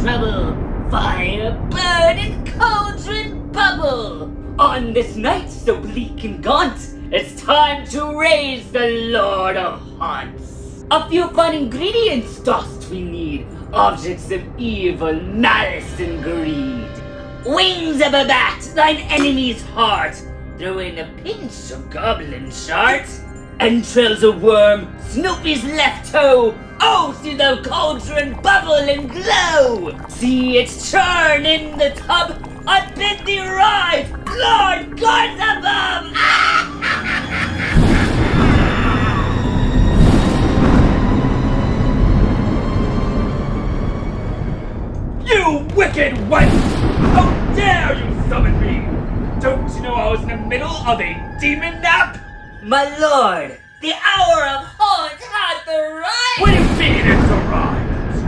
trouble. Fire, burn, and cauldron bubble. On this night so bleak and gaunt, it's time to raise the Lord of Haunts. A few fun ingredients dost we need, objects of evil, malice, and greed. Wings of a bat, thine enemy's heart. Throw in a pinch of goblin shart. Entrails of worm, Snoopy's left toe. Oh, see the cauldron bubble and glow. See it churn in the tub. I bid thee ride, Lord guards above. You wicked wench! How dare you summon me? Don't you know I was in the middle of a demon nap? My lord, the hour of haunt hath arrived! What do you mean it's arrived?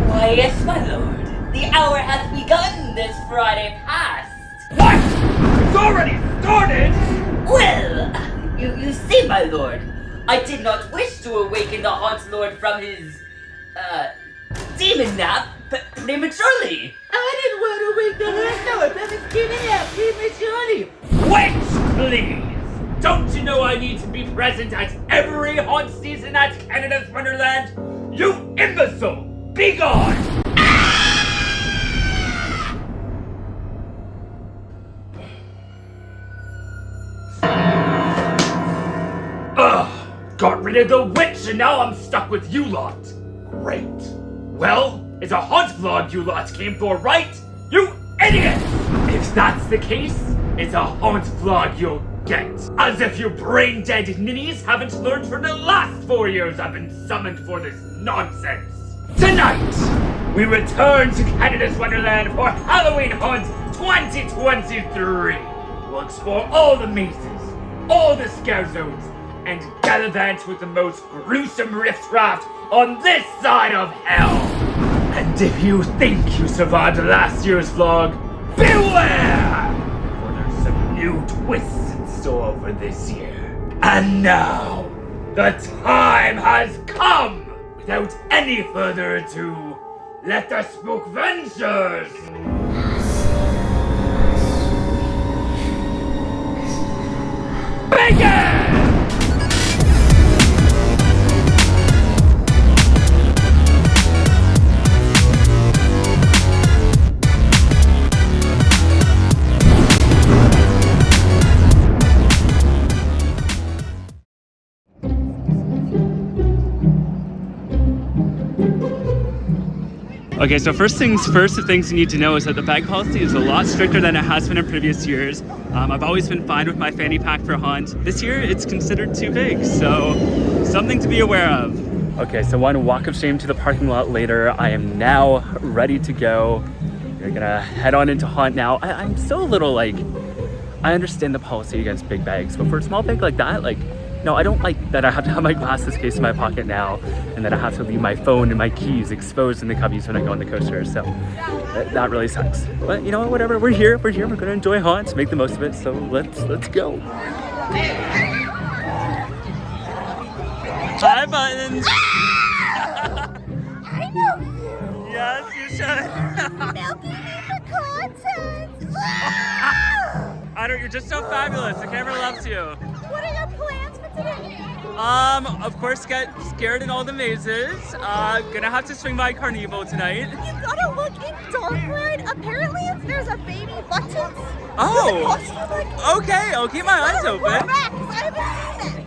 Why, yes, my lord. The hour hath begun this Friday past. What? It's already started? Well, you see, my lord, I did not wish to awaken the haunt lord from his, demon nap prematurely. I didn't want to wake the haunt lord from his demon nap prematurely. Wait, please! Don't you know I need to be present at every haunt season at Canada's Wonderland? You imbecile! Be gone! Ugh! Got rid of the witch and now I'm stuck with you lot! Great. Well, it's a haunt vlog you lot came for, right? You idiots! If that's the case, it's a haunt vlog you'll get. As if you brain-dead ninnies haven't learned from the last 4 years I've been summoned for this nonsense. Tonight, we return to Canada's Wonderland for Halloween Hunt 2023. We'll explore all the mazes, all the scare zones, and galivant with the most gruesome riffraff on this side of hell. And if you think you survived last year's vlog, beware! For there's some new twists in store for this year. And now, the time has come! Without any further ado, let the spook-ventures begin! Okay, so first things first, the things you need to know is that the bag policy is a lot stricter than it has been in previous years. I've always been fine with my fanny pack for haunt. This year, it's considered too big, so something to be aware of. Okay, so one walk of shame to the parking lot later. I am now ready to go. We're gonna head on into haunt now. I'm still a little like, I understand the policy against big bags, but for a small bag like that, like, no, I don't like that I have to have my glasses case in my pocket now and that I have to leave my phone and my keys exposed in the cubbies when I go on the coaster, so that really sucks. But you know what, whatever, we're here, we're gonna enjoy haunts, make the most of it, so let's go. Hi, Buttons! I know you! Yes, you should. Milking me for content! I don't, you're just so fabulous, the camera loves you. What are your plans for today? Of course, get scared in all the mazes. Gonna have to swing by CarnEvil tonight. You gotta look in Dark Ride. Apparently, there's a baby Buttons. Oh! Like, Okay, I'll keep my eyes open. Back, 'cause I haven't seen it.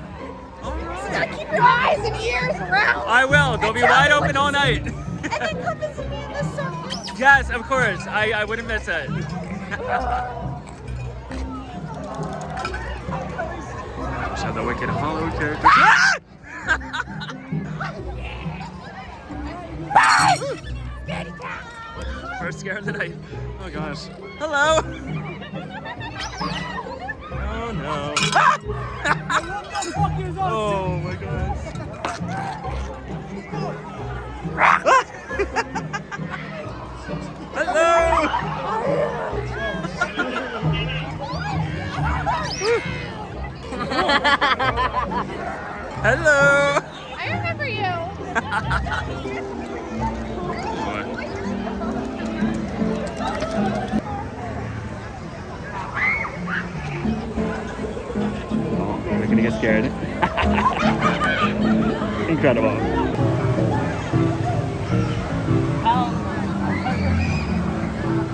So you gotta keep your eyes and ears around. I will. They'll be wide open all night. And then come visit me in the summer. Yes, of course. I wouldn't miss it. Show the wicked hollow character. Ah! First scare of the night. Oh gosh. Hello. Oh no. Ah! Oh my gosh. Ah! Hello. Hello. I remember you. get scared. Incredible.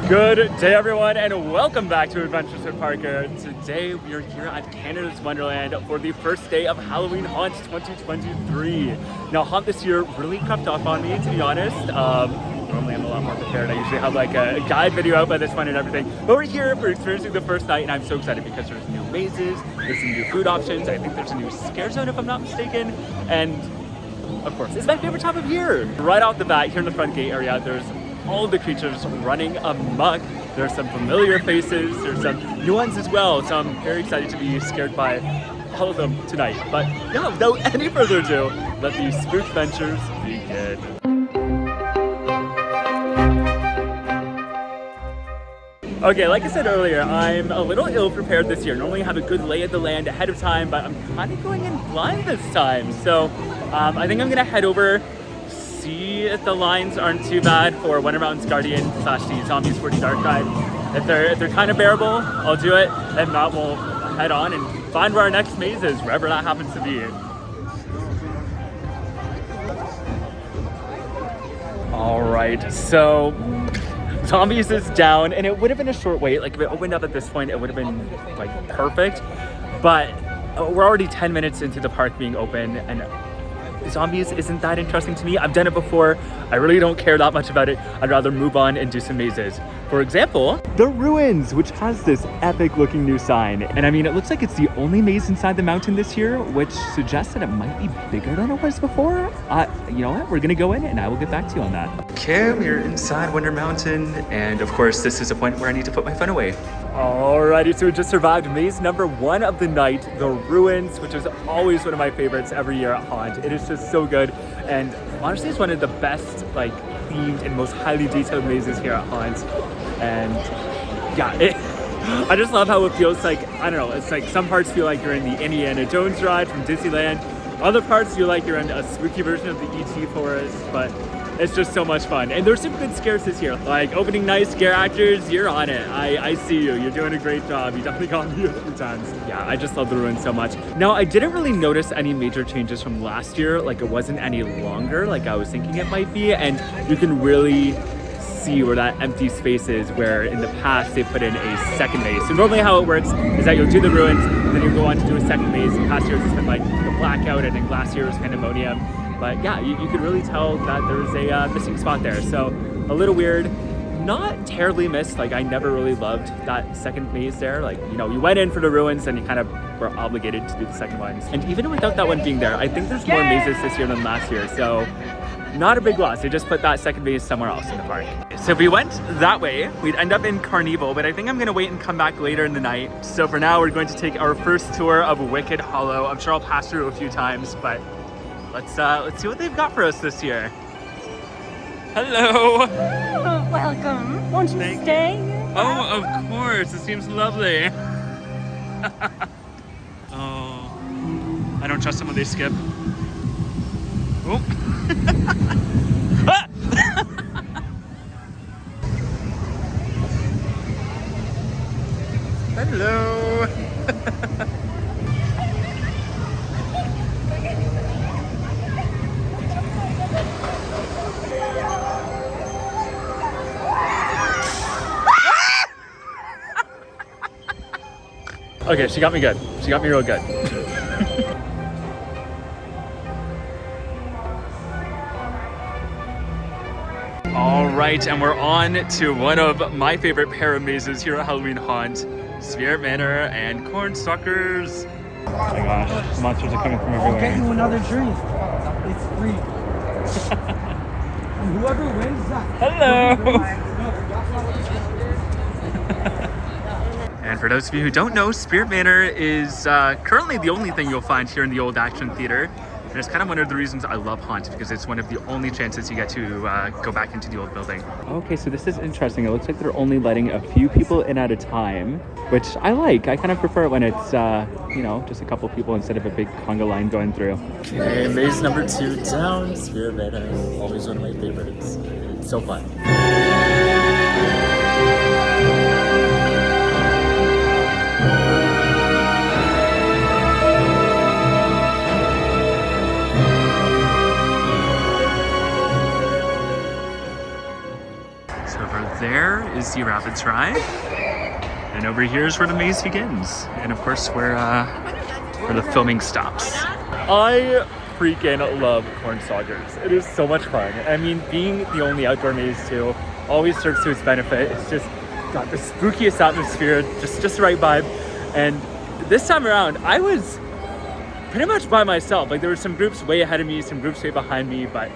Good day everyone and welcome back to Adventures with Parker. Today we are here at Canada's Wonderland for the first day of Halloween Haunt 2023. Now Haunt this year really crept up on me, to be honest. Normally I'm a lot more prepared. I usually have like a guide video out by this point and everything. But we're here for experiencing the first night and I'm so excited because there's new mazes, there's some new food options, I think there's a new scare zone if I'm not mistaken, and of course it's my favorite time of year. Right off the bat here in the front gate area there's all the creatures running amok. There's some familiar faces, there's some new ones as well, so I'm very excited to be scared by all of them tonight. But yeah, without any further ado, let the spook-ventures begin. Okay, like I said earlier, I'm a little ill-prepared this year. Normally I have a good lay of the land ahead of time, but I'm kind of going in blind this time. So I think I'm gonna head over, see if the lines aren't too bad for Wonder Mountain's Guardian / the Zombies 40 Dark Ride. If they're kind of bearable, I'll do it. If not, we'll head on and find where our next maze is, wherever that happens to be. All right, so Zombies is down, and it would have been a short wait. Like if it opened up at this point, it would have been like perfect. But we're already 10 minutes into the park being open, and Zombies isn't that interesting to me. I've done it before. I really don't care that much about it. I'd rather move on and do some mazes. For example, the Ruins, which has this epic looking new sign. And I mean, it looks like it's the only maze inside the mountain this year, which suggests that it might be bigger than it was before. You know what? We're gonna go in and I will get back to you on that. Okay, we're inside Wonder Mountain. And of course, this is a point where I need to put my phone away. Alrighty, so we just survived maze number 1 of the night, the Ruins, which is always one of my favorites every year at Haunt. It is just so good, and honestly it's one of the best like themed and most highly detailed mazes here at Haunt. And yeah, I just love how it feels like, I don't know, it's like some parts feel like you're in the Indiana Jones ride from Disneyland, other parts feel like you're in a spooky version of the E.T. forest, but it's just so much fun. And there's some good scares this year. Like opening night scare actors, you're on it. I see you. You're doing a great job. You definitely got me a few times. Yeah, I just love the Ruins so much. Now, I didn't really notice any major changes from last year. Like it wasn't any longer like I was thinking it might be. And you can really see where that empty space is, where in the past they put in a second maze. So normally how it works is that you'll do the Ruins, and then you'll go on to do a second maze. In past years it's been like the Blackout, and then last year was Pandemonium. But yeah, you could really tell that there's a missing spot there. So a little weird, not terribly missed. Like I never really loved that second maze there. Like, you know, you went in for the Ruins and you kind of were obligated to do the second ones. And even without that one being there, I think there's more mazes this year than last year. So not a big loss. They just put that second maze somewhere else in the park. So if we went that way, we'd end up in CarnEvil, but I think I'm gonna wait and come back later in the night. So for now, we're going to take our first tour of Wicked Hollow. I'm sure I'll pass through a few times, but let's see what they've got for us this year. Hello. Oh, welcome. Won't you stay? Oh, of course. It seems lovely. Oh, I don't trust them when they skip. Oh. Ah! Hello. Okay, she got me good. She got me real good. All right, and we're on to one of my favorite pair of mazes here at Halloween Haunt, Spirit Manor and Cornstalkers. Oh my gosh, monsters are coming from everywhere. I'll get you another drink. It's free. And whoever wins that. Hello. And for those of you who don't know, Spirit Manor is currently the only thing you'll find here in the old Action Theater. And it's kind of one of the reasons I love Haunt, because it's one of the only chances you get to go back into the old building. Okay, so this is interesting. It looks like they're only letting a few people in at a time, which I like. I kind of prefer it when it's, you know, just a couple people instead of a big conga line going through. Okay, maze number 2 down. Spirit Manor, always one of my favorites. It's so fun. there is the Rapids ride. And over here is where the maze begins. And of course, where the filming stops. I freaking love Cornstalkers. It is so much fun. I mean, being the only outdoor maze too always serves to its benefit. It's just got the spookiest atmosphere, just the right vibe. And this time around, I was pretty much by myself. Like, there were some groups way ahead of me, some groups way behind me, but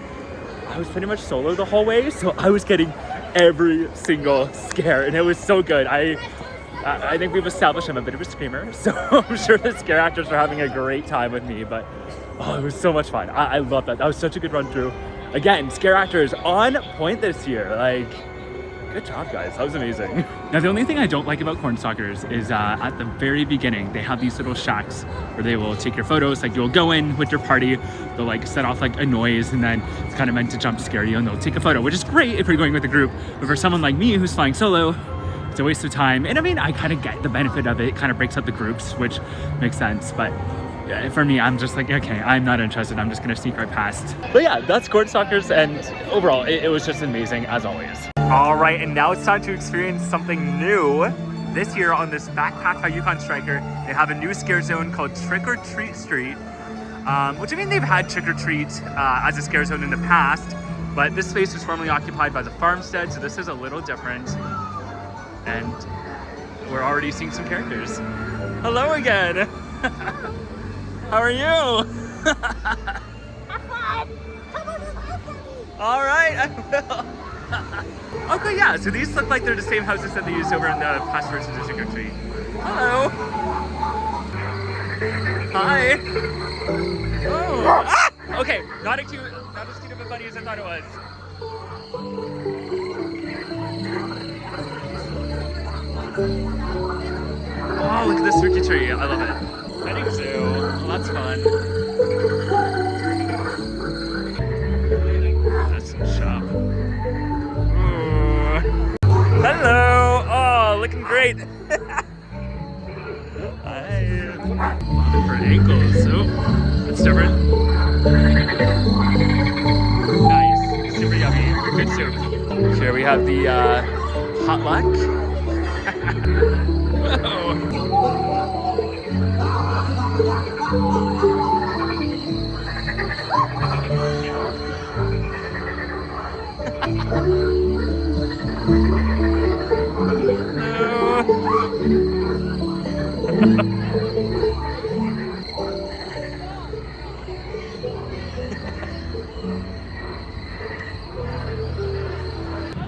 I was pretty much solo the whole way. So I was getting every single scare, and it was so good. I think we've established I'm a bit of a screamer, so I'm sure the scare actors are having a great time with me, but oh, it was so much fun. I love that. That was such a good run through. Again, scare actors on point this year. Like, good job, guys. That was amazing. Now, the only thing I don't like about Cornstalkers is at the very beginning, they have these little shacks where they will take your photos. Like, you'll go in with your party, they'll like set off like a noise, and then it's kind of meant to jump scare you, and they'll take a photo, which is great if you're going with a group. But for someone like me who's flying solo, it's a waste of time. And I mean, I kind of get the benefit of it. It kind of breaks up the groups, which makes sense. But for me, I'm just like, okay, I'm not interested. I'm just gonna sneak right past. But yeah, that's Cornstalkers, and overall, it was just amazing as always. All right, and now it's time to experience something new. This year on this backpack by Yukon Striker, they have a new scare zone called Trick or Treat Street, which I mean, they've had Trick or Treat as a scare zone in the past, but this space was formerly occupied by the farmstead, so this is a little different. And we're already seeing some characters. Hello again. How are you? Have fun. Come over and laugh at me. All right, I will. Okay, yeah, so these look like they're the same houses that they used over in the past versions of Trick or Treat. Hello. Hi. Oh. Ah! Okay, not as cute of a buddy as I thought it was. Oh, look at this spooky tree. I love it. Petting zoo. Well, that's fun. That's some shop. Ooh. Hello. Oh, looking great. Hi. For ankles. Oh, that's different. Nice. Super yummy. Good soup. Here we have the hot luck.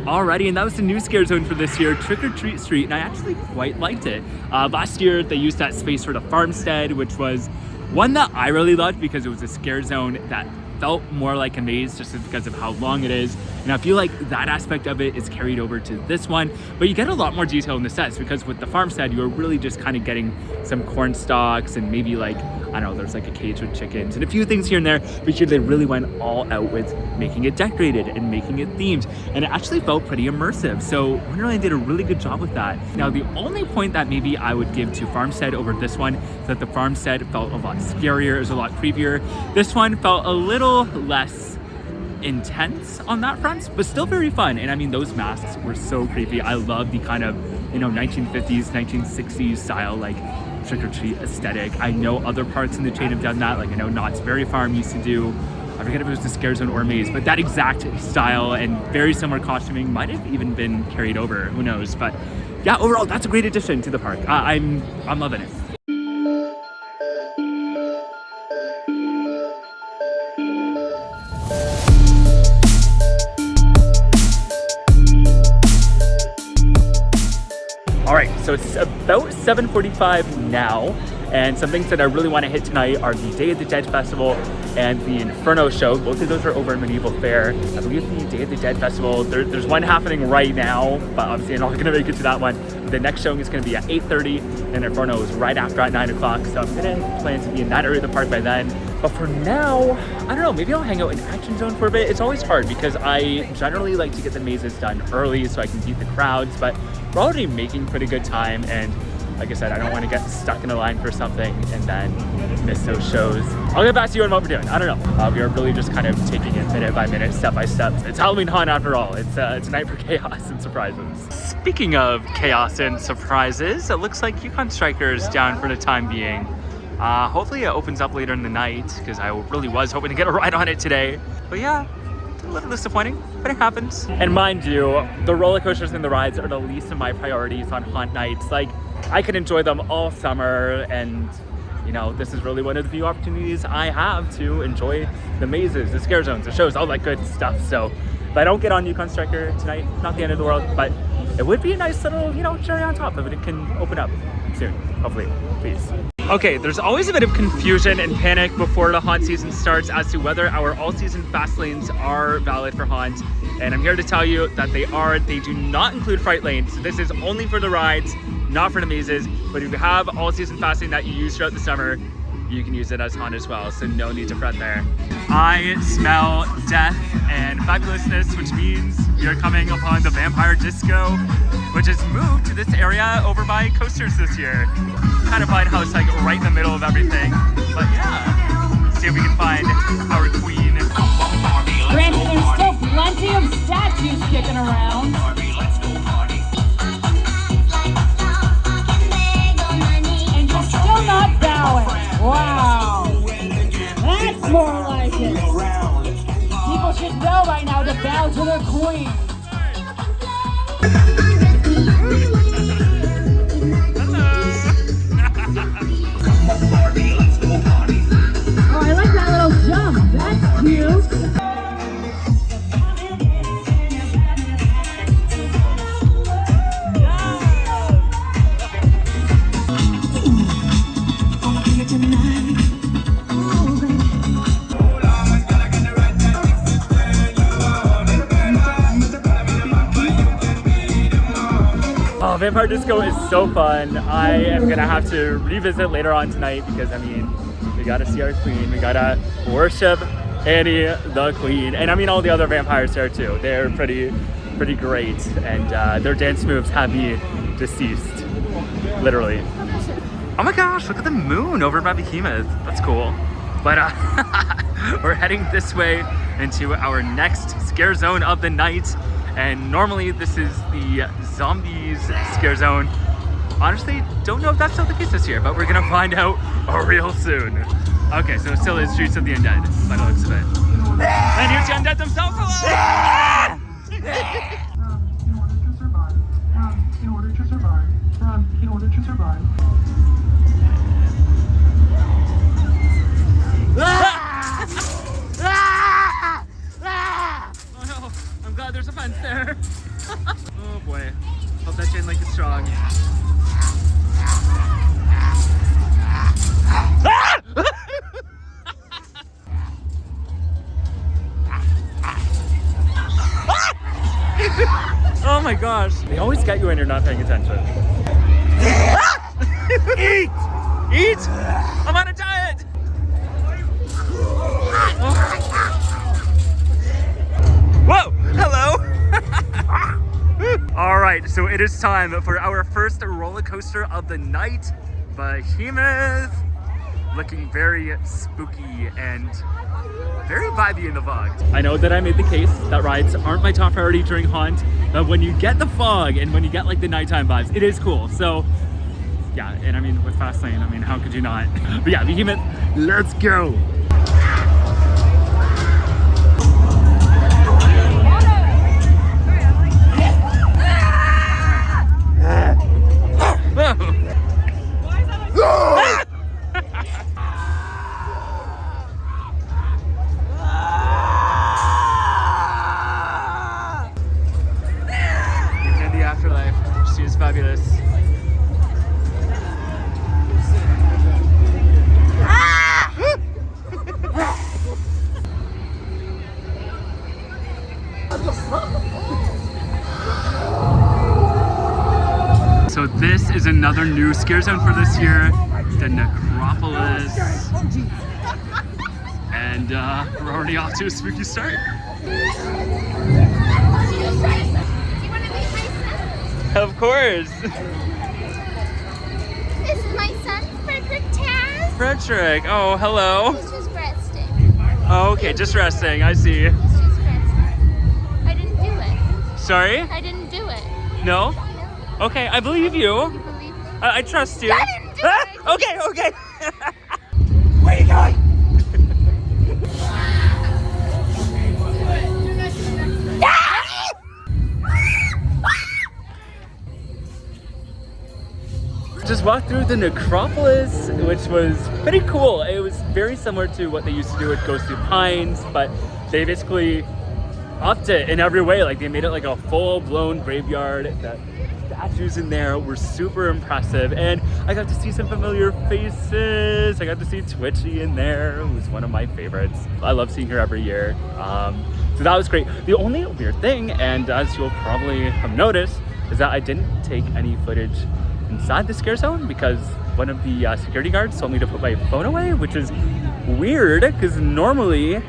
Alrighty, and that was the new scare zone for this year, Trick or Treat Street, and I actually quite liked it. Last year, they used that space for the farmstead, which was one that I really loved because it was a scare zone that felt more like a maze just because of how long it is. And I feel like that aspect of it is carried over to this one, but you get a lot more detail in the sets because with the farmstead, you're really just kind of getting some corn stalks and maybe like, I don't know, there's like a cage with chickens and a few things here and there, but here they really went all out with making it decorated and making it themed, and it actually felt pretty immersive. So Wonderland did a really good job with that. Now, the only point that maybe I would give to Farmstead over this one is that the Farmstead felt a lot scarier, it was a lot creepier. This one felt a little less intense on that front, but still very fun. And I mean, those masks were so creepy. I love the kind of, you know, 1950s, 1960s style, like Trick or Treat aesthetic. I know other parts in the chain have done that. Like I know Knott's Berry Farm used to do, I forget if it was the Scare Zone or Maze, but that exact style and very similar costuming might have even been carried over, who knows. But yeah, overall, that's a great addition to the park. I'm loving it. All right, so it's about 7:45 now, and some things that I really want to hit tonight are the Day of the Dead Festival and the Inferno show. Both of those are over in Medieval Fair. I believe the Day of the Dead Festival, there's one happening right now, but obviously I'm not going to make it to that one. The next showing is going to be at 8:30, and Inferno is right after at 9 o'clock, so I'm going to plan to be in that area of the park by then. But for now, I don't know, maybe I'll hang out in Action Zone for a bit. It's always hard because I generally like to get the mazes done early so I can beat the crowds, but we're already making pretty good time, and like I said, I don't want to get stuck in a line for something and then miss those shows. I'll get back to you on what we're doing. I don't know. We are really just kind of taking it minute by minute, step by step. It's Halloween Haunt after all. It's a night for chaos and surprises. Speaking of chaos and surprises, it looks like Cornstalkers down for the time being. Hopefully it opens up later in the night because I really was hoping to get a ride on it today. But yeah, a little disappointing, but it happens. And mind you, the roller coasters and the rides are the least of my priorities on haunt nights. Like, I could enjoy them all summer, and you know, this is really one of the few opportunities I have to enjoy the mazes, the scare zones, the shows, all that good stuff. So if I don't get on Cornstalker tonight, not the end of the world, but it would be a nice little, you know, cherry on top if it can open up soon, hopefully, please. Okay, there's always a bit of confusion and panic before the haunt season starts as to whether our all-season fast lanes are valid for haunt. And I'm here to tell you that they are. They do not include fright lanes. So this is only for the rides, not for the mazes. But if you have all-season fast lane that you use throughout the summer, you can use it as haunt as well. So no need to fret there. I smell death and fabulousness, which means you're coming upon the vampire disco, which has moved to this area over by coasters this year. Kind of find how it's like right in the middle of everything. But yeah, see if we can find our queen. Granted, there's still plenty of statues kicking around. And you're still not bowing. Wow. That's more like it. People should know by now to bow to their queen. Oh, I like that little jump. That's cute. Oh, Vampire Disco is so fun. I am gonna have to revisit later on tonight because I mean, we gotta see our queen, we gotta worship Annie the queen, and I mean all the other vampires there too. They're pretty great, and their dance moves have me deceased, literally. Oh my gosh, look at the moon over by BOOhemoth. That's cool. But we're heading this way into our next scare zone of the night. And normally this is the zombies scare zone. Honestly, don't know if that's still the case this year, but we're gonna find out real soon. Okay, so it still is Streets of the Undead, by the looks of it. And here's the Undead themselves. Hello! In order to survive. Oh no, I'm glad there's a fence there. Oh boy, hope that chain link is strong. Oh my gosh, they always get you when you're not paying attention. Eat! Eat! I'm on a diet! Whoa! Hello! Alright, so it is time for our first roller coaster of the night. BOOhemoth! Looking very spooky and very vibey in the vlog. I know that I made the case that rides aren't my top priority during haunt, but when you get the fog and when you get like the nighttime vibes, it is cool. So yeah, and I mean with Fastlane, I mean how could you not? But yeah, BOOhemoth, let's go! Even in the afterlife, she is fabulous. So this is another new scare zone for this year, the Necropolis. And we're already off to a spooky start. Of course. Frederick. Oh, hello. He's just resting. Oh, okay, just resting. I see. He's just resting. I didn't do it. Sorry? I didn't do it. No? No. Okay, I believe you. You believe me? I trust you. I didn't do it. Okay, okay. Where you going? Just walked through the Necropolis, which was pretty cool. It was very similar to what they used to do with Ghostly Pines, but they basically upped it in every way. Like they made it like a full-blown graveyard. The statues in there were super impressive, and I got to see some familiar faces. I got to see Twitchy in there, who's one of my favorites. I love seeing her every year. So that was great. The only weird thing, and as you'll probably have noticed, is that I didn't take any footage inside the scare zone because one of the security guards told me to put my phone away, which is weird because normally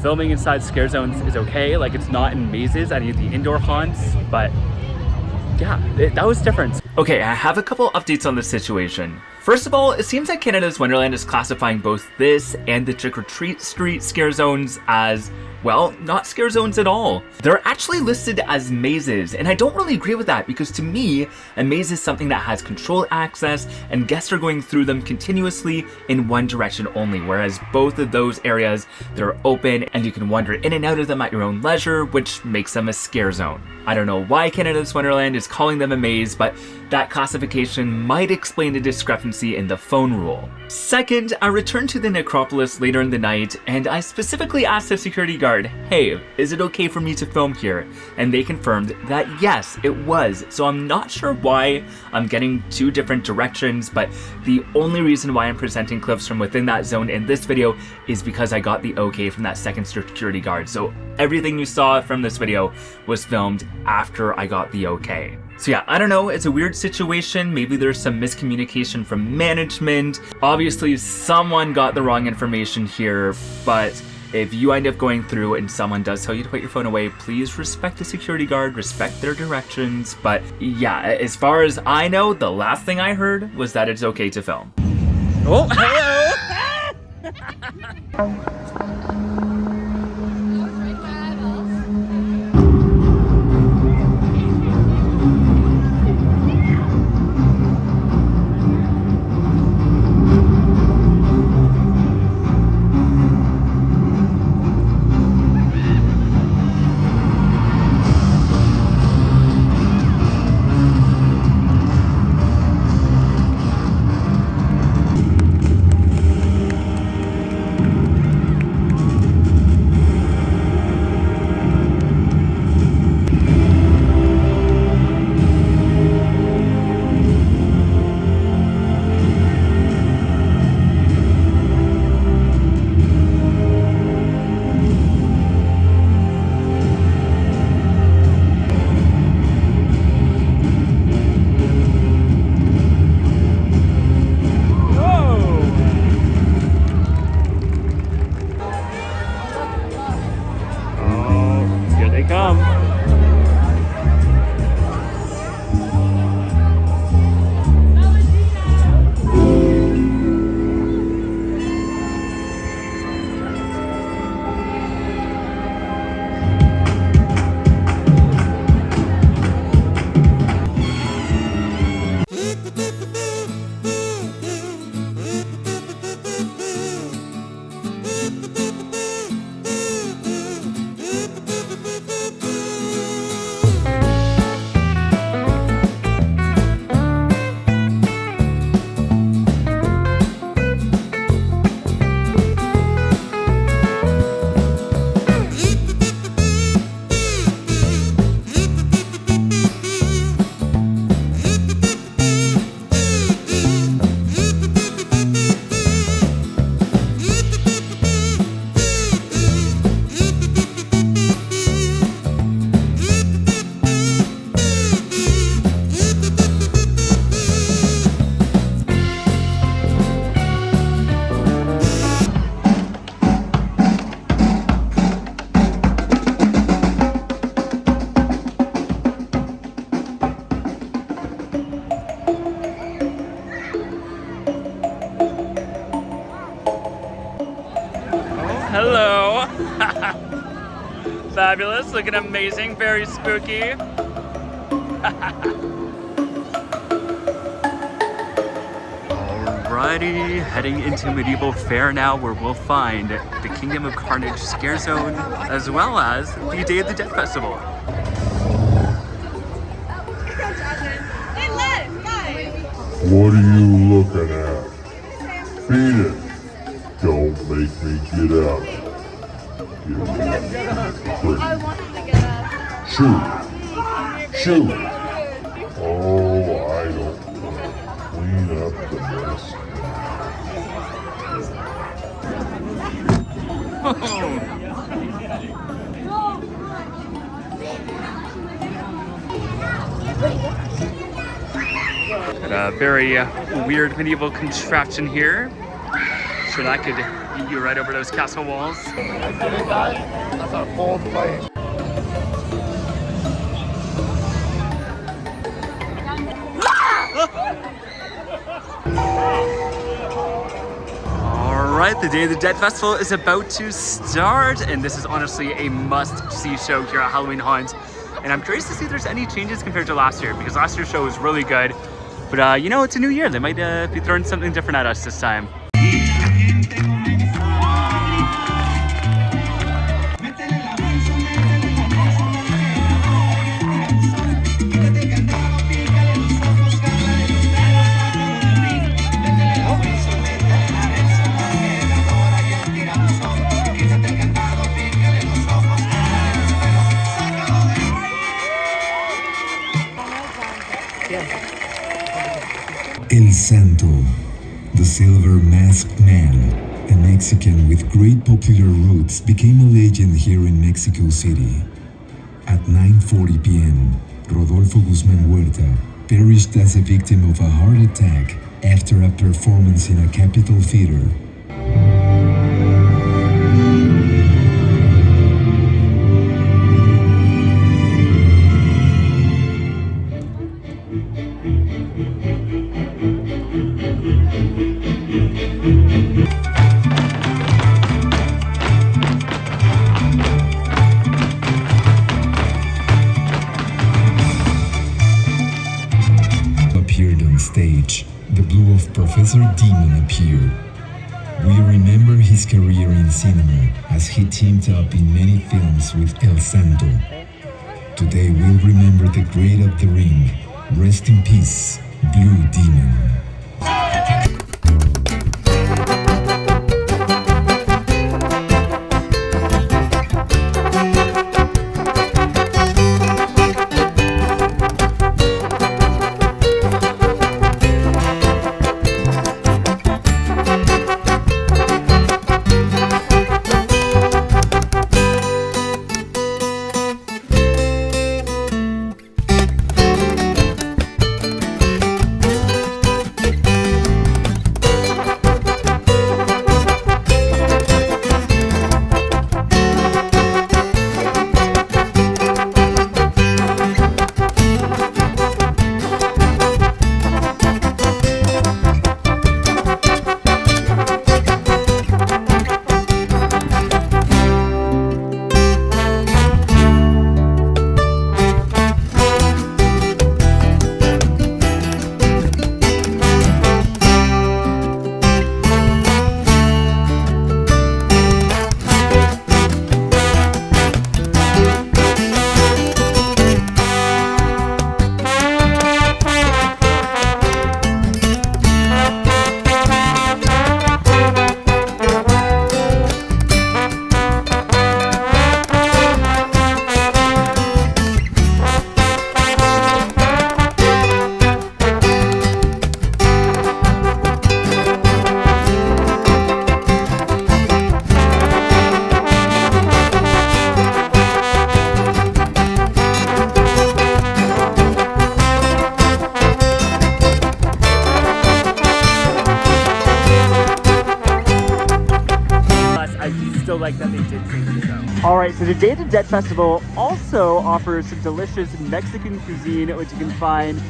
filming inside scare zones is okay. Like it's not in mazes, any of the indoor haunts, but yeah, that was different. Okay, I have a couple updates on this situation. First of all, it seems that Canada's Wonderland is classifying both this and the Trick or Treat Street scare zones as, well, not scare zones at all. They're actually listed as mazes, and I don't really agree with that because to me, a maze is something that has controlled access and guests are going through them continuously in one direction only, whereas both of those areas, they're open and you can wander in and out of them at your own leisure, which makes them a scare zone. I don't know why Canada's Wonderland is calling them a maze, but that classification might explain the discrepancy in the phone rule. Second, I returned to the Necropolis later in the night, and I specifically asked the security guard, hey, is it okay for me to film here? And they confirmed that yes, it was. So I'm not sure why I'm getting two different directions, but the only reason why I'm presenting clips from within that zone in this video is because I got the okay from that second security guard. So everything you saw from this video was filmed after I got the okay. So yeah, I don't know, it's a weird situation. Maybe there's some miscommunication from management. Obviously, someone got the wrong information here, but if you end up going through and someone does tell you to put your phone away, please respect the security guard, respect their directions. But yeah, as far as I know, the last thing I heard was that it's okay to film. Oh, hello! Fabulous, looking amazing, very spooky. Alrighty, heading into Medieval Fair now, where we'll find the Kingdom of Carnage Scare Zone, as well as the Day of the Dead Festival. What are you looking at? Beat it. Don't make me get up. I wanted to get up. Shoot. Shoot. Oh, I don't want to clean up the mess. Got a very weird medieval contraption here. Sure that could eat you right over those castle walls. That's a full plane. Alright, the Day of the Dead Festival is about to start, and this is honestly a must-see show here at Halloween Haunt. And I'm curious to see if there's any changes compared to last year, because last year's show was really good. But you know, it's a new year. They might be throwing something different at us this time. El Santo, the silver masked man, a Mexican with great popular roots, became a legend here in Mexico City. At 9:40 p.m., Rodolfo Guzman Huerta perished as a victim of a heart attack after a performance in a Capitol theater. Appeared on stage, the blue of Professor Demon appeared. We remember his career in cinema as he teamed up in many films with El Santo. Today we'll remember the great of the ring. Rest in peace, Blue Demon. Like that they did change the show. Alright, so the Day of the Dead Festival also offers some delicious Mexican cuisine, which you can find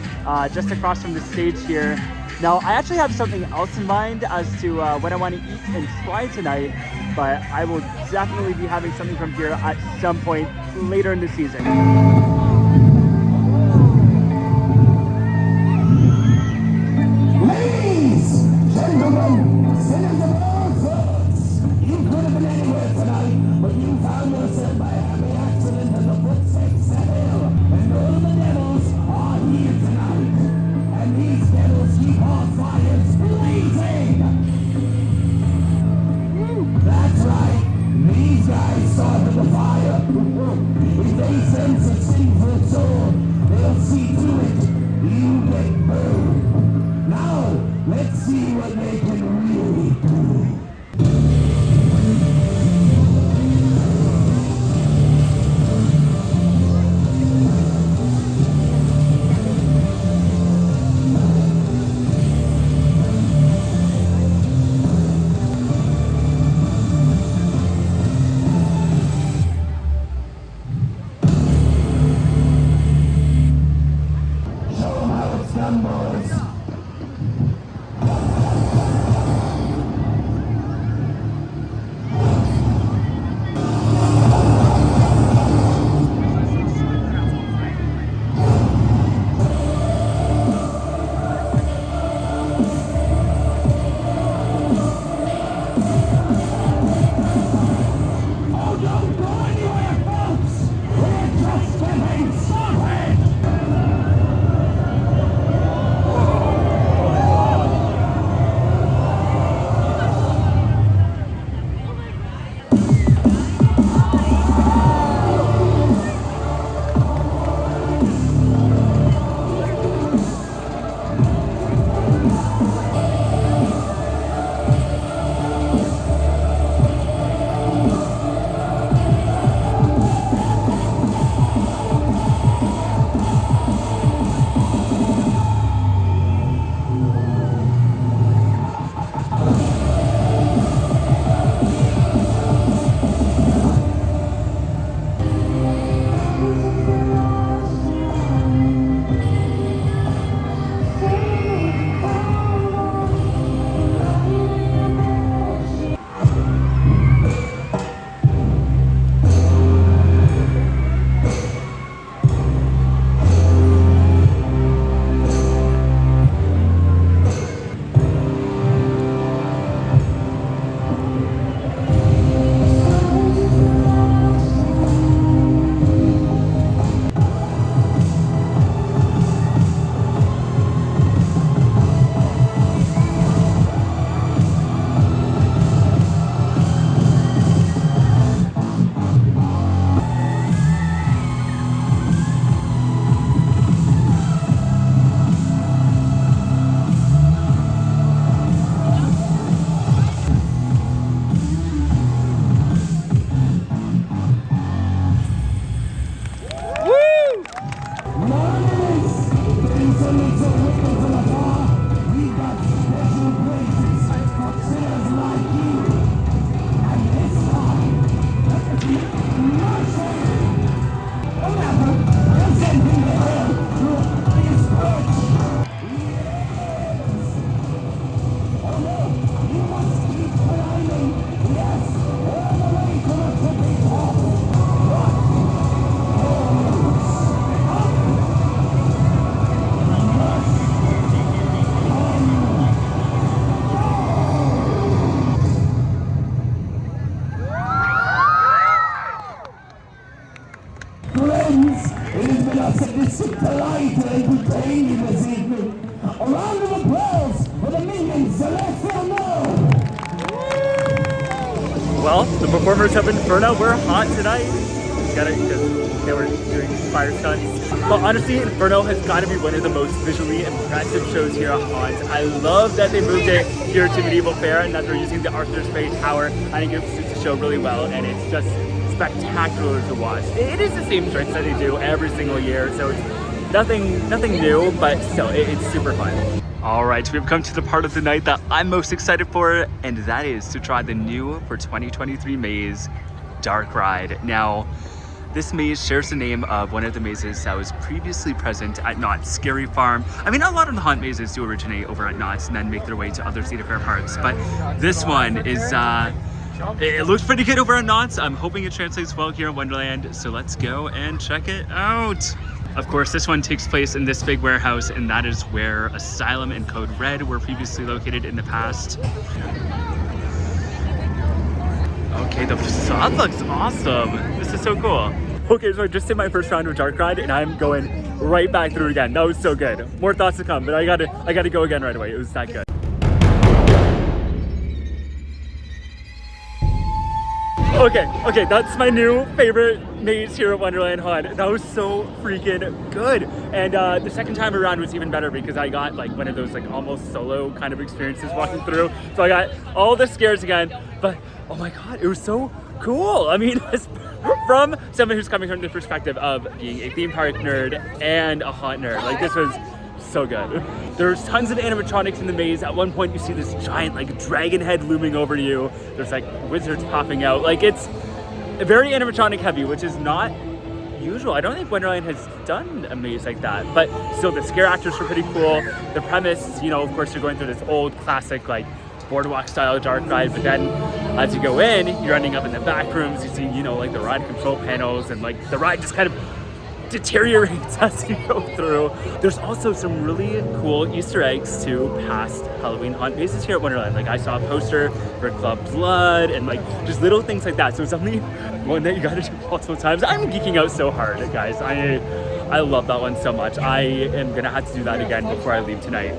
just across from the stage here. Now, I actually have something else in mind as to what I want to eat and try tonight. but I will definitely be having something from here at some point later in the season. Ladies, gentlemen, sinners of all sorts, you could have been anywhere tonight, but you found yourself by happy accident at the footsteps of hell, and all the devils are here tonight, and these devils keep on fires blazing. That's right, these guys started the fire. If they sense a sinful soul, they'll see to it you get burned. Now, let's see what they can really do. Show 'em how it's done, boys. Oh, don't go anywhere, folks! We're just getting started! Friends, it has been a sadistic delight to entertain you this evening. A round of applause for the minions of Inferno! Well, the performers of Inferno were hot tonight. Got it, because they were doing fire stunts. But honestly, Inferno has got to be one of the most visually impressive shows here at Haunt. I love that they moved it here to Medieval Fair and that they're using the Arthur's Bay Tower. I think it suits the show really well, and it's just spectacular to watch. It is the same tricks that they do every single year, so it's nothing new, but still, it's super fun. All right, we've come to the part of the night that I'm most excited for, and that is to try the new for 2023 maze, Dark Ride. Now, this maze shares the name of one of the mazes that was previously present at Knott's Scary Farm. I mean, a lot of the Haunt mazes do originate over at Knott's and then make their way to other Cedar Fair parks, but this one is It looks pretty good over on Knott's. I'm hoping it translates well here in Wonderland. So let's go and check it out. Of course, this one takes place in this big warehouse, and that is where Asylum and Code Red were previously located in the past. Okay, the facade looks awesome. This is so cool. Okay, so I just did my first round of Dark Ride, and I'm going right back through again. That was so good. More thoughts to come, but I gotta go again right away. It was that good. Okay, that's my new favorite maze here at Wonderland Haunt. That was so freaking good. And the second time around was even better because I got like one of those like almost solo kind of experiences walking through. So I got all the scares again, but oh my God, it was so cool. I mean, from someone who's coming from the perspective of being a theme park nerd and a haunt nerd, like this was so good. There's tons of animatronics in the maze. At one point you see this giant like dragon head looming over you. There's like wizards popping out. Like it's very animatronic heavy, which is not usual. I don't think Wonderland has done a maze like that, but still the scare actors were pretty cool. The premise, you know, of course you're going through this old classic like boardwalk style dark ride, but then as you go in, you're ending up in the back rooms. You see, you know, like the ride control panels, and like the ride just kind of deteriorates as you go through. There's also some really cool Easter eggs to past Halloween haunt mazes here at Wonderland. Like I saw a poster for Club Blood and like just little things like that. So it's only one that you gotta do multiple times. I'm geeking out so hard, guys. I love that one so much. I am gonna have to do that again before I leave tonight.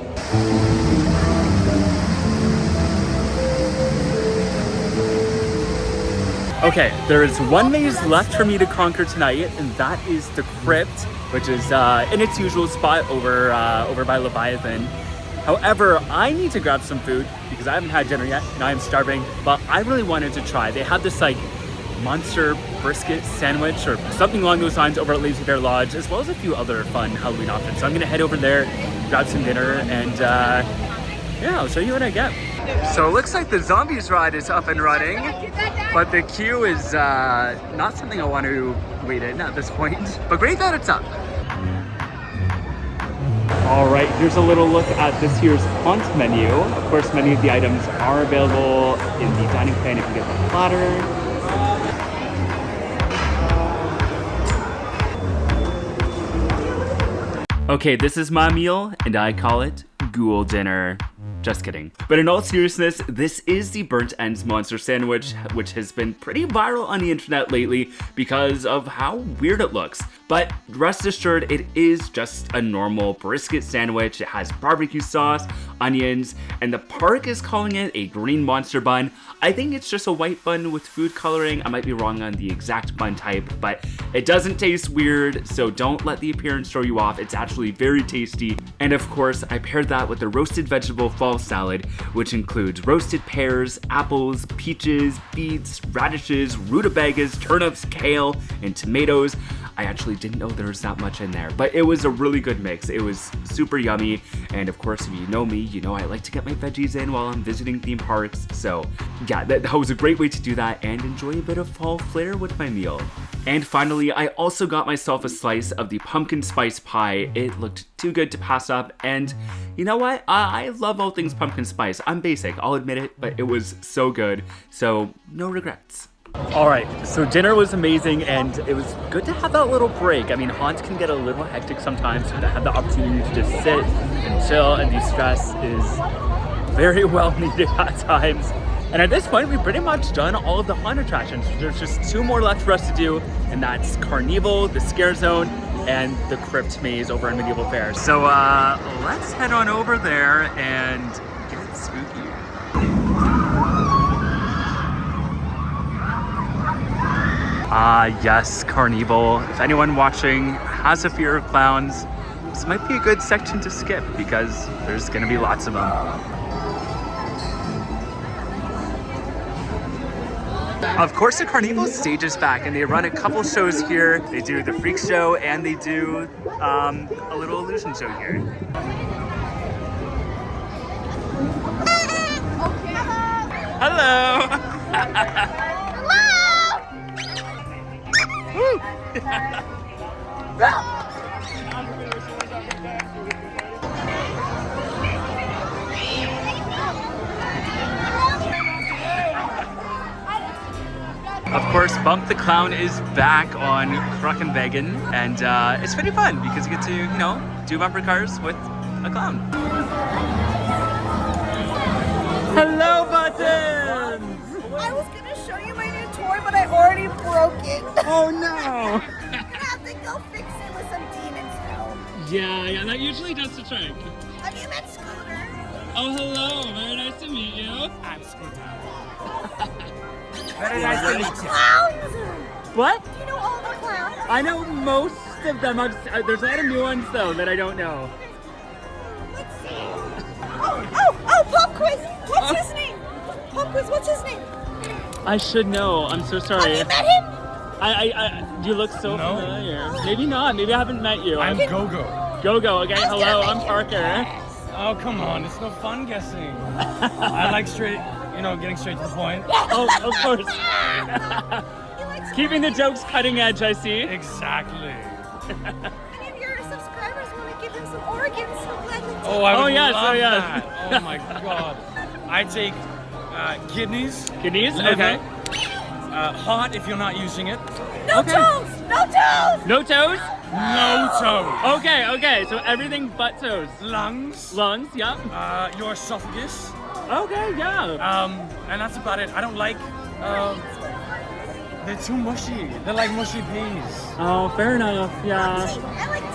Okay, there is one maze left for me to conquer tonight, and that is the Crypt, which is in its usual spot over by Leviathan. However, I need to grab some food because I haven't had dinner yet and I am starving, but I really wanted to try. They have this like monster brisket sandwich or something along those lines over at Lazy Bear Lodge, as well as a few other fun Halloween options. So I'm gonna head over there, grab some dinner, and yeah, I'll show you what I get. So it looks like the Zombies ride is up and running, but the queue is not something I want to wait in at this point, but great that it's up. All right, here's a little look at this year's haunt menu. Of course, many of the items are available in the dining plan if you get the platter. Okay, this is my meal, and I call it Ghoul Dinner. Just kidding. But in all seriousness, this is the Burnt Ends Monster Sandwich, which has been pretty viral on the internet lately because of how weird it looks. But rest assured, it is just a normal brisket sandwich. It has barbecue sauce, onions, and the park is calling it a green monster bun. I think it's just a white bun with food coloring. I might be wrong on the exact bun type, but it doesn't taste weird, so don't let the appearance throw you off. It's actually very tasty. And of course, I paired that with the roasted vegetable fall salad, which includes roasted pears, apples, peaches, beets, radishes, rutabagas, turnips, kale, and tomatoes. I actually didn't know there was that much in there, but it was a really good mix. It was super yummy, and of course, if you know me, you know I like to get my veggies in while I'm visiting theme parks, so yeah, that was a great way to do that and enjoy a bit of fall flair with my meal. And finally, I also got myself a slice of the pumpkin spice pie. It looked too good to pass up, and you know what? I love all things pumpkin spice. I'm basic, I'll admit it, but it was so good, so no regrets. All right, so dinner was amazing, and it was good to have that little break. I mean, haunts can get a little hectic sometimes, so to have the opportunity to just sit and chill and de-stress is very well needed at times. And at this point, we've pretty much done all of the haunt attractions. There's just 2 more left for us to do, and that's CarnEvil, the Scare Zone, and the Crypt Maze over in Medieval Fair. So let's head on over there and get spooky. Yes, CarnEvil. If anyone watching has a fear of clowns, this might be a good section to skip because there's gonna be lots of them. Of course, the CarnEvil stage is back, and they run a couple shows here. They do the Freak Show, and they do a little illusion show here. Hello! Woo! Of course, Bump the Clown is back on Kruckenwagen, and it's pretty fun because you get to, you know, do bumper cars with a clown. Hello, Buttons! I was gonna show you my new toy, but I already broke it. Oh no! I have to go fix it with some demons help. Yeah, that usually does the trick. Have you met Scooter? Oh, hello. Very nice to meet you. I'm Scooter. Very nice to meet you. Clowns! What? Do you know all the clowns? I know most of them. There's a lot of new ones, though, that I don't know. Let's see. Oh, Pop Quiz! What's his name? Pop Quiz, what's his name? I should know. I'm so sorry. Have you met him? You look so familiar. Maybe not. Maybe I haven't met you. I'm Go-Go. Go-Go. Okay, hello. I'm Parker. Oh, come on. It's no fun guessing. I like straight, you know, getting straight to the point. Oh, of course. Keeping the jokes cutting edge, I see. Exactly. Any of your subscribers want to give him some organs? Oh, I would yes, love yes. that. Oh my god. I take kidneys. Kidneys? Liver, Okay. heart if you're not using it. No toes! No toes! No toes? No toes. Okay. So everything but toes. Lungs. Lungs, yep. Your esophagus. Okay, yeah. And that's about it. I don't like, they're too mushy. They're like mushy peas. Oh, fair enough, yeah. I like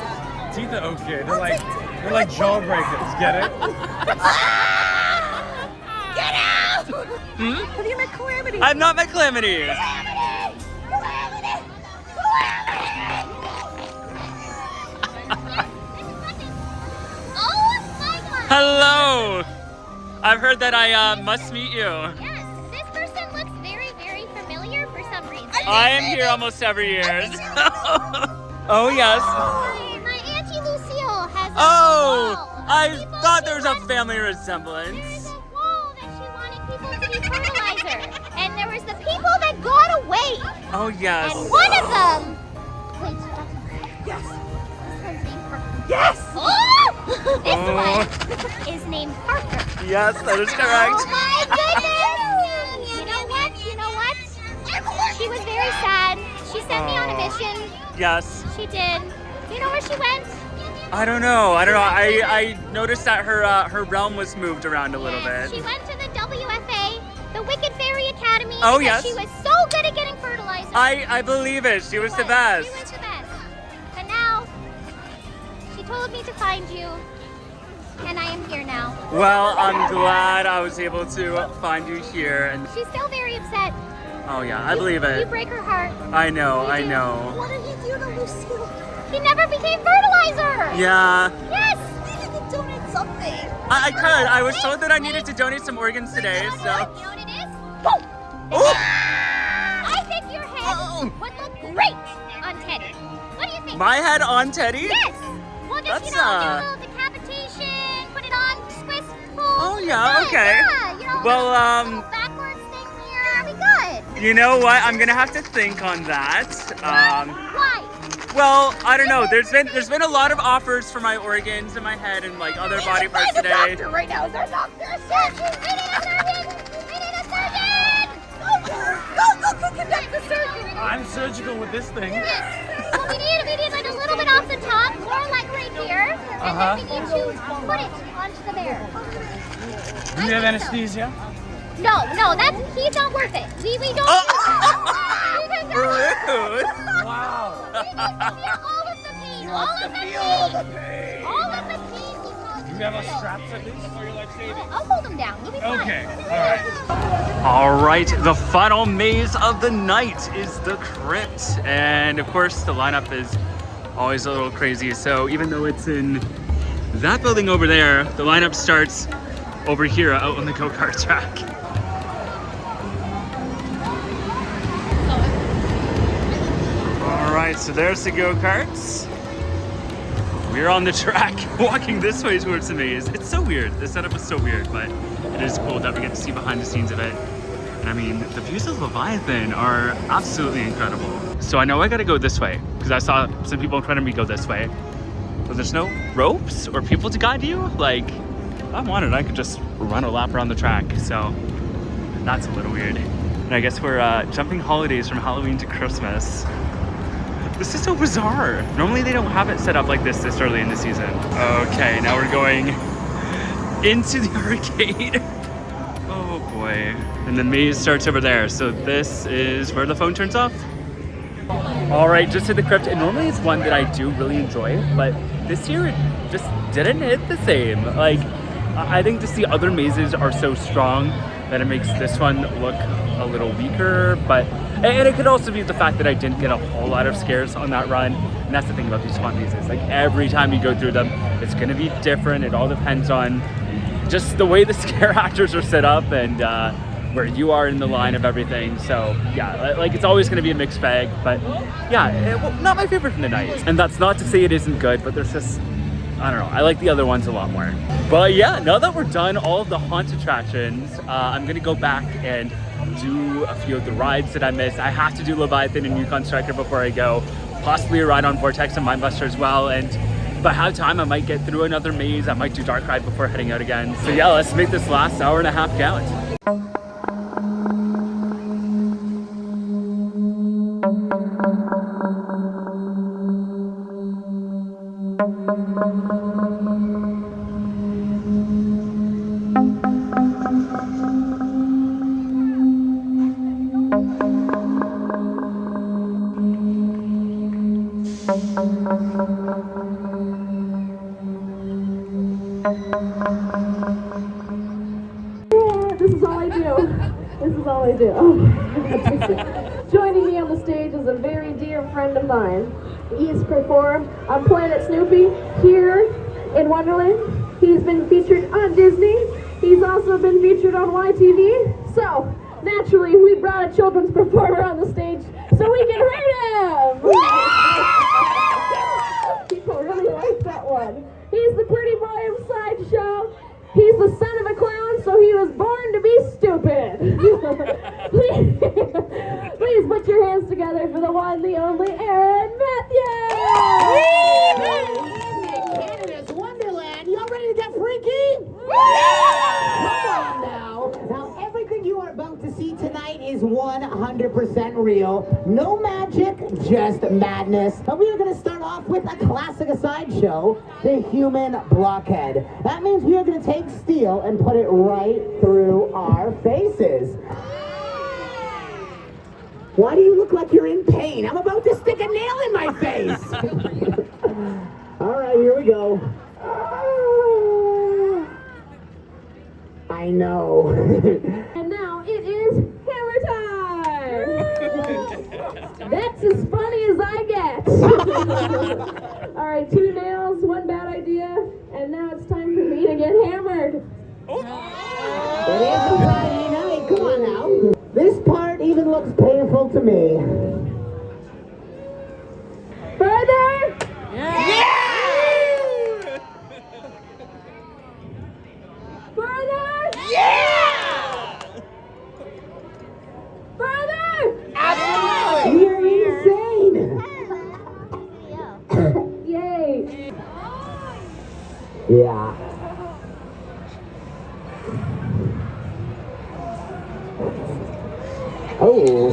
teeth. Teeth are okay. They're like jawbreakers. Get it? Get out! Have you met Calamity? I've not met Calamity. Oh my god! Hello. I've heard that I must meet you. Yes, this person looks very, very familiar for some reason. I am here almost every year. Oh yes. My Auntie Lucille has a Oh, wall. I People thought she there was a wants- family There's resemblance. a wall that she wanted people to be fertilizer. And there was the people that got away. Oh yes. And one of them... Wait, Yes! this one's named Parker. Yes! Oh! This one is named Parker. Yes, that is correct. Oh my goodness! You know what? She was very sad. She sent me on a mission. Yes. She did. Do you know where she went? I don't know. I noticed that her realm was moved around a little Yes, bit. She went to the WFA, the Wicked Fairy Academy. Oh, because yes. She was so good at getting fertilizer. I believe it. She was the She best. was the best. But now, she told me to find you, and I am here now. Well, I'm glad I was able to find you here. And She's still very upset. oh yeah, I believe You it. break her heart. I know. You do. What did he do to Lucille? He never became fertilizer. Yeah. Yes. You need to donate something. I could. I was told that I needed to donate some organs today, so. You know what it is? Woo! Oh! I think your head would look great on Teddy. What do you think? My head on Teddy? Yes. We'll just, That's, do a little decapitation, put it on, twist, pull. Oh, yeah, okay. Yeah, you know, Well, little backwards thing here. That'll be good. You know what? I'm gonna have to think on that. Why? Well, I don't know. There's been a lot of offers for my organs and my head and like other body parts Find a today. doctor right now. Is there a doctor? We need a surgeon. We need a surgeon. Go conduct the surgery. I'm surgical with this thing. Yes. Well, we need like a little bit off the top, more like right here, and then we need to put it onto the bear. Do you have anesthesia? No, he's not worth it. We don't. Rude. Wow. All of the pain. All of the pain. All of the pain. Do you have a straps at least? I'll hold him down. You'll be fine. Okay. All right. All right, the final maze of the night is the Crypt, and of course the lineup is always a little crazy. So even though it's in that building over there, the lineup starts over here out on the go-kart track. All right, so there's the go-karts. We're on the track, walking this way towards the maze. It's so weird. The setup is so weird, but it is cool that we get to see behind the scenes of it. And I mean, the views of Leviathan are absolutely incredible. So I know I gotta go this way, because I saw some people in front of me go this way. But there's no ropes or people to guide you. Like, if I wanted, I could just run a lap around the track. So that's a little weird. And I guess we're jumping holidays from Halloween to Christmas. This is so bizarre. Normally they don't have it set up like this early in the season. Okay, now we're going into the arcade. Oh boy. And the maze starts over there. So this is where the phone turns off. All right, just to the Crypt. And normally it's one that I do really enjoy, but this year it just didn't hit the same. Like, I think just the other mazes are so strong that it makes this one look a little weaker, and it could also be the fact that I didn't get a whole lot of scares on that run. And that's the thing about these haunt mazes. Like, every time you go through them, it's gonna be different. It all depends on just the way the scare actors are set up and where you are in the line of everything. So yeah, like, it's always gonna be a mixed bag, but yeah, well, not my favorite from the night. And that's not to say it isn't good, but there's just, I don't know, I like the other ones a lot more. But yeah, now that we're done all of the haunt attractions, I'm gonna go back and do a few of the rides that I missed. I have to do Leviathan and Yukon Striker before I go, possibly a ride on Vortex and Mindbuster as well, and if I have time, I might get through another maze. I might do Dark Ride before heading out again. So yeah, let's make this last hour and a half count. This is all I do. This is all I do. Oh. Joining me on the stage is a very dear friend of mine. He's performed on Planet Snoopy here in Wonderland. He's been featured on Disney. He's also been featured on YTV. So, naturally, we brought a children's performer on the stage so we can hurt him! People really like that one. He's the pretty boy of Sideshow. He's the son of a clown, so he was born to be stupid. Please put your hands together for the one, the only Aaron Matthews! Canada's Wonderland, y'all ready to get freaky? Yeah! Come on now. Now, everything you are about to see tonight is 100% real. No magic, just madness. And we are going to start off with a classic sideshow, the human blockhead. That means we are going to take steel and put it right through our faces. Why do you look like you're in pain? I'm about to stick a nail in my face. All right, here we go. I know. And now it is hammer time! That's as funny as I get. All right, 2 nails, 1 bad idea, and now it's time for me to get hammered. It is a Friday night, come on now. This part even looks painful to me. Further? Yeah! Further? Yeah! Further? Absolutely! You're insane! Yay! Yeah. Oh.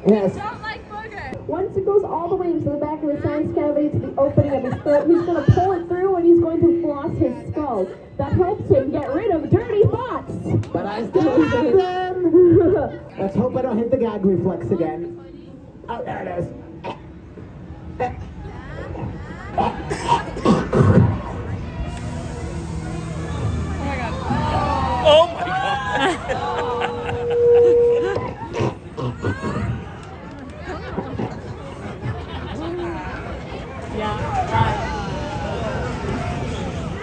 Yes. Don't like boogers. Once it goes all the way into the back of the sinus cavity to the opening of his throat, he's going to pull it through and he's going to floss his skull. That helps him get rid of dirty thoughts. But I still have them. Let's hope I don't hit the gag reflex again. Oh, there it is. Oh my god!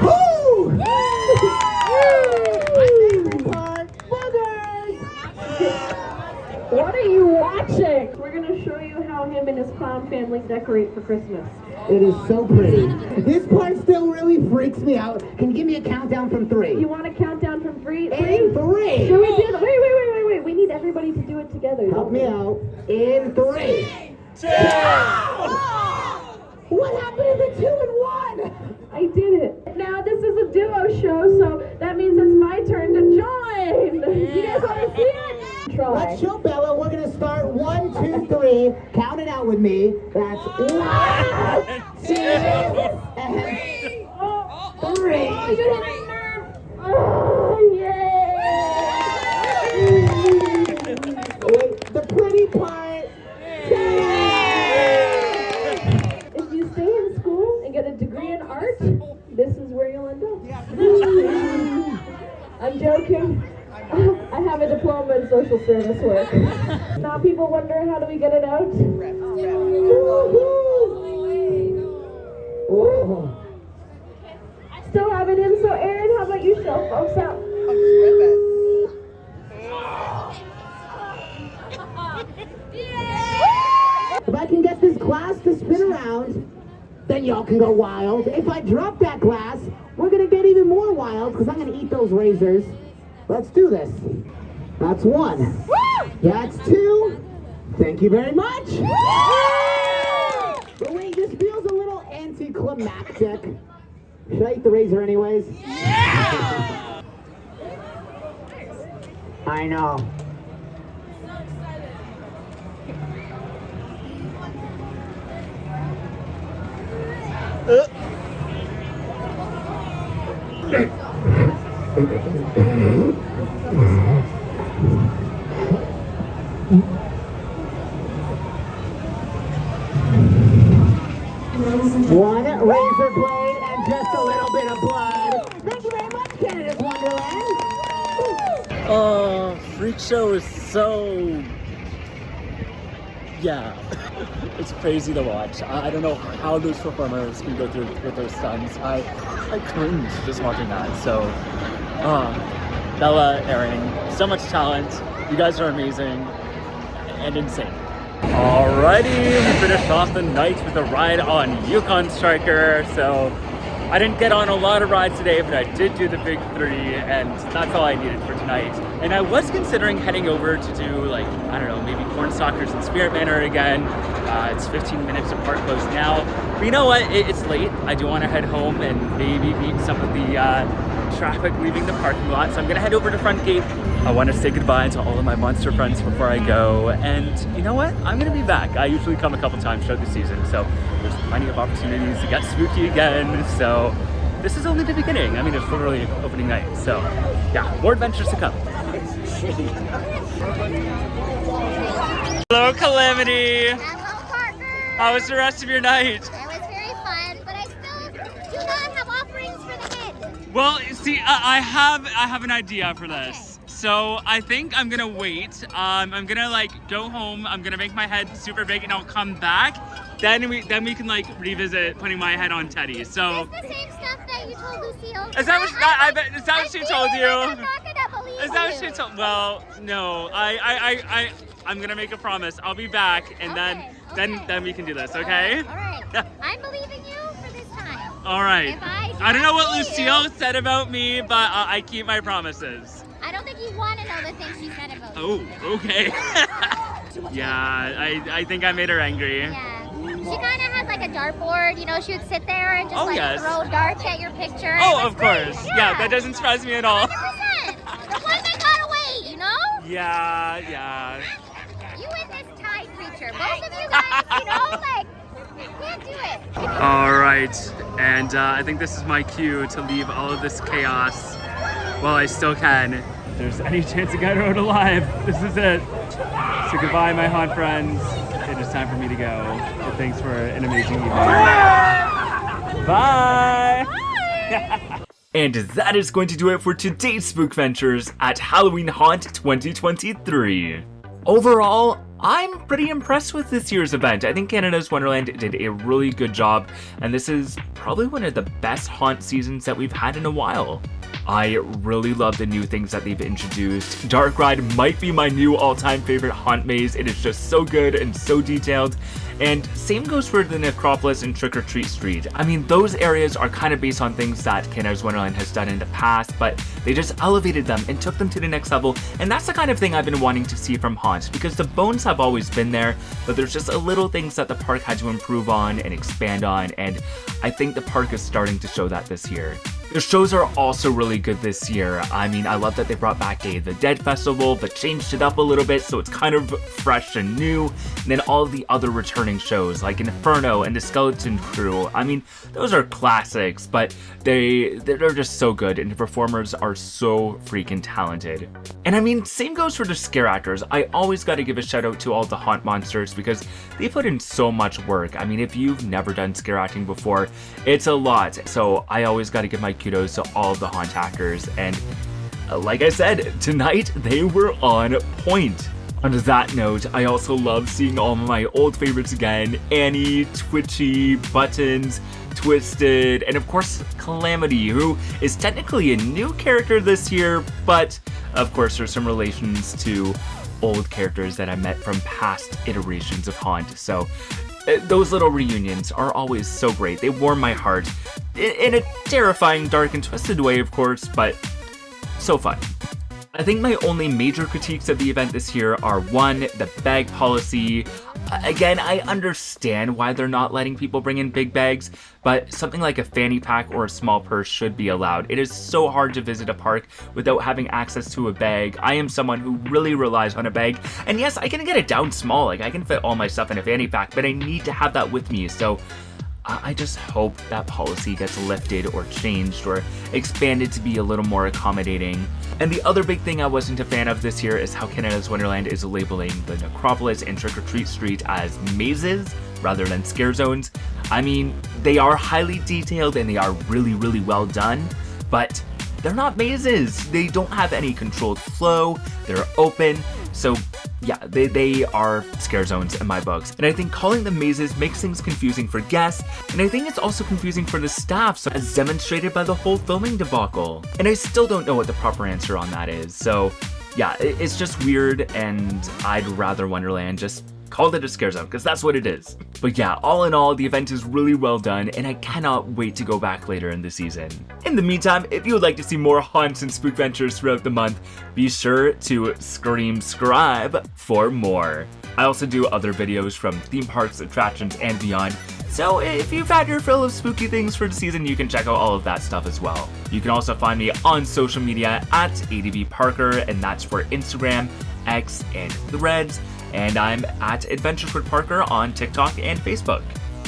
Woo! My favorite part, boogers! What are you watching? We're going to show you how him and his clown family decorate for Christmas. It is so pretty. This part still really freaks me out. Can you give me a countdown from 3? You want to count down from 3? In 3! Should we do that? Wait. We need everybody to do it together. Help me out. In 3. 2! What happened to the 2 and 1? I did it. Now this is a duo show, so that means it's my turn to join. You guys want to see it? Try. Let's show Bella. We're gonna start 1, 2, 3. Count it out with me. That's 1, 2, and 3. Oh, yay! Wait, the pretty part. If you stay in school and get a degree in art, this is where you'll end up. I'm joking. I have a diploma in social service work. Now people wonder, how do we get it out? Still have it in, so Aaron, how about you show folks out? If I can get this glass to spin around, then y'all can go wild. If I drop that glass, we're gonna get even more wild because I'm gonna eat those razors. Let's do this. That's 1. That's 2. Thank you very much. But wait, this feels a little anticlimactic. Should I eat the razor anyways? Yeah! I know. One razor blade and just a little bit of blood. Thank you very much, Canada's Wonderland. Oh, Freak Show is so... yeah. It's crazy to watch. I don't know how those performers can go through with those stunts. I cringe just watching that. So, Bella, Aaron, so much talent. You guys are amazing and insane. Alrighty, we finished off the night with a ride on Yukon Striker. So I didn't get on a lot of rides today, but I did do the big 3, and that's all I needed for tonight. And I was considering heading over to do, like, I don't know, maybe Cornstalkers and Spirit Manor again. It's 15 minutes apart close now. But you know what? It's late. I do want to head home and maybe beat some of the traffic leaving the parking lot. So I'm going to head over to Front Gate. I want to say goodbye to all of my monster friends before I go. And you know what? I'm going to be back. I usually come a couple times throughout the season, so there's plenty of opportunities to get spooky again. So this is only the beginning. I mean, it's literally opening night. So yeah, more adventures to come. Hello, Calamity. Hello, Parker. How was the rest of your night? It was very fun, but I still do not have offerings for the kid. Well, see, I have an idea for this. So I think I'm gonna wait. I'm gonna like go home. I'm gonna make my head super big, and I'll come back. Then we can like revisit putting my head on Teddy. So. Is this the same stuff that you told Lucille? Is that what? Is that what she told you? I'm not gonna believe Is that what she told? Well, no. I'm gonna make a promise. I'll be back, and then we can do this. Okay? All right. I'm believing you for this time. All right. If I don't know what Lucille said about me, but I keep my promises. I don't think you want to know the things she said about you. Oh, okay. Yeah, I think I made her angry. Yeah. She kind of had like a dartboard, you know, she would sit there and just throw darts at your picture. Oh, of course. Yeah, that doesn't surprise me at all. 100%. The one that got away, you know? Yeah. You and this tide creature, both of you guys, you know, like, you can't do it. All right, and I think this is my cue to leave all of this chaos while I still can. If there's any chance to get out alive, this is it. So goodbye, my haunt friends. It is time for me to go. But thanks for an amazing evening. Bye! And that is going to do it for today's Spook Ventures at Halloween Haunt 2023. Overall, I'm pretty impressed with this year's event. I think Canada's Wonderland did a really good job, and this is probably one of the best haunt seasons that we've had in a while. I really love the new things that they've introduced. Dark Ride might be my new all-time favorite haunt maze. It is just so good and so detailed. And same goes for the Necropolis and Trick or Treat Street. I mean, those areas are kind of based on things that Canada's Wonderland has done in the past, but they just elevated them and took them to the next level. And that's the kind of thing I've been wanting to see from haunts, because the bones have have always been there, but there's just a little things that the park had to improve on and expand on, and I think the park is starting to show that this year. The shows are also really good this year. I mean, I love that they brought back Day of the Dead Festival, but changed it up a little bit so it's kind of fresh and new. And then all of the other returning shows like Inferno and the Skeleton Crew. I mean, those are classics, but they're just so good and the performers are so freaking talented. And I mean, same goes for the scare actors. I always got to give a shout out to all the haunt monsters because they put in so much work. I mean, if you've never done scare acting before, it's a lot. So I always got to give my kudos to all of the haunt actors, and like I said, tonight they were on point. On that note, I also love seeing all of my old favorites again: Annie, Twitchy, Buttons, Twisted, and of course Calamity, who is technically a new character this year, but of course there's some relations to old characters that I met from past iterations of Haunt, so those little reunions are always so great. They warm my heart in a terrifying, dark, and twisted way, of course, but so fun. I think my only major critiques of the event this year are 1, the bag policy. Again, I understand why they're not letting people bring in big bags, but something like a fanny pack or a small purse should be allowed. It is so hard to visit a park without having access to a bag. I am someone who really relies on a bag, and yes, I can get it down small, like I can fit all my stuff in a fanny pack, but I need to have that with me, so I just hope that policy gets lifted or changed or expanded to be a little more accommodating. And the other big thing I wasn't a fan of this year is how Canada's Wonderland is labeling the Necropolis and Trick or Treat Street as mazes rather than scare zones. I mean, they are highly detailed and they are really, really well done, but they're not mazes. They don't have any controlled flow, they're open, so yeah, they are scare zones in my books. And I think calling them mazes makes things confusing for guests, and I think it's also confusing for the staff, so as demonstrated by the whole filming debacle. And I still don't know what the proper answer on that is, so yeah, it's just weird, and I'd rather Wonderland just called it a scare zone, because that's what it is. But yeah, all in all, the event is really well done, and I cannot wait to go back later in the season. In the meantime, if you would like to see more haunts and spook ventures throughout the month, be sure to scream-scribe for more. I also do other videos from theme parks, attractions, and beyond, so if you've had your fill of spooky things for the season, you can check out all of that stuff as well. You can also find me on social media at ADVParker, and that's for Instagram, X, and Threads. And I'm at Adventures with Parker on TikTok and Facebook.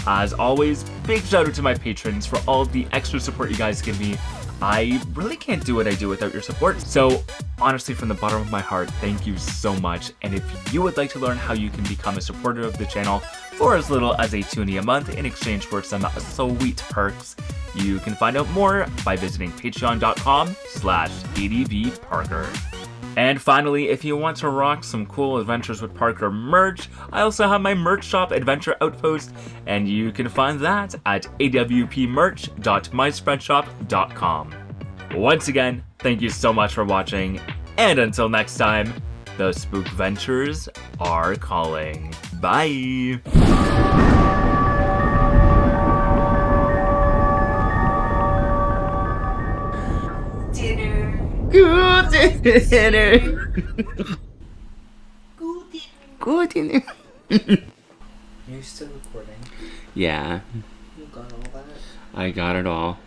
As always, big shout out to my patrons for all of the extra support you guys give me. I really can't do what I do without your support. So honestly, from the bottom of my heart, thank you so much. And if you would like to learn how you can become a supporter of the channel for as little as a toonie a month in exchange for some sweet perks, you can find out more by visiting patreon.com/ADVParker. And finally, if you want to rock some cool Adventures with Parker merch, I also have my merch shop, Adventure Outpost, and you can find that at awpmerch.myspreadshop.com. Once again, thank you so much for watching, and until next time, the Spook Ventures are calling. Bye! Ghoul Dinner. Ghoul Dinner. You're still recording? Yeah. You got all that? I got it all.